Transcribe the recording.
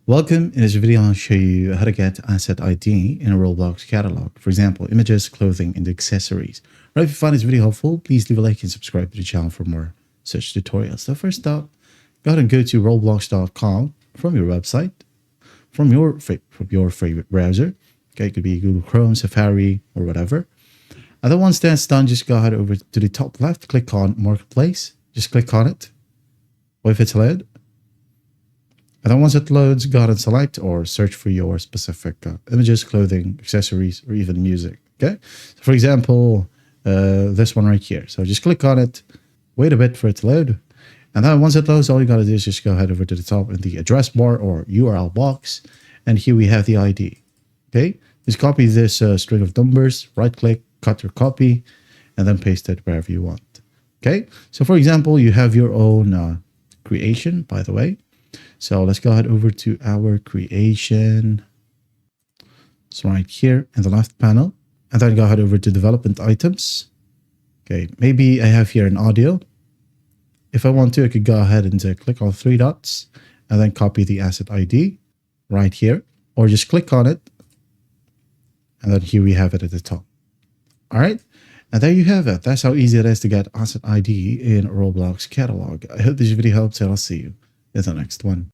Welcome. In this video, I'll show you how to get asset ID in a Roblox catalog. For example, images, clothing, and accessories. Right, if you find this video helpful, please leave a like and subscribe to the channel for more such tutorials. So first up, go ahead and go to roblox.com from your website, from your favorite browser. Okay, it could be Google Chrome, Safari, or whatever. And then once that's done, just go ahead over to the top left, click on Marketplace. Just click on it. Wait for it to load. And then once it loads, go ahead and select or search for your specific images, clothing, accessories, or even music. Okay. So for example, this one right here. So just click on it, wait a bit for it to load. And then once it loads, all you got to do is just go ahead over to the top in the address bar or URL box. And here we have the ID. Okay. Just copy this string of numbers, right click, cut your copy, and then paste it wherever you want. Okay. So for example, you have your own creation, by the way. So let's go ahead over to our creation. It's right here in the left panel. And then go ahead over to development items. Okay, maybe I have here an audio. If I want to, I could go ahead and click on three dots and then copy the asset ID right here. Or just click on it. And then here we have it at the top. All right. And there you have it. That's how easy it is to get asset ID in Roblox catalog. I hope this video helps and I'll see you in the next one.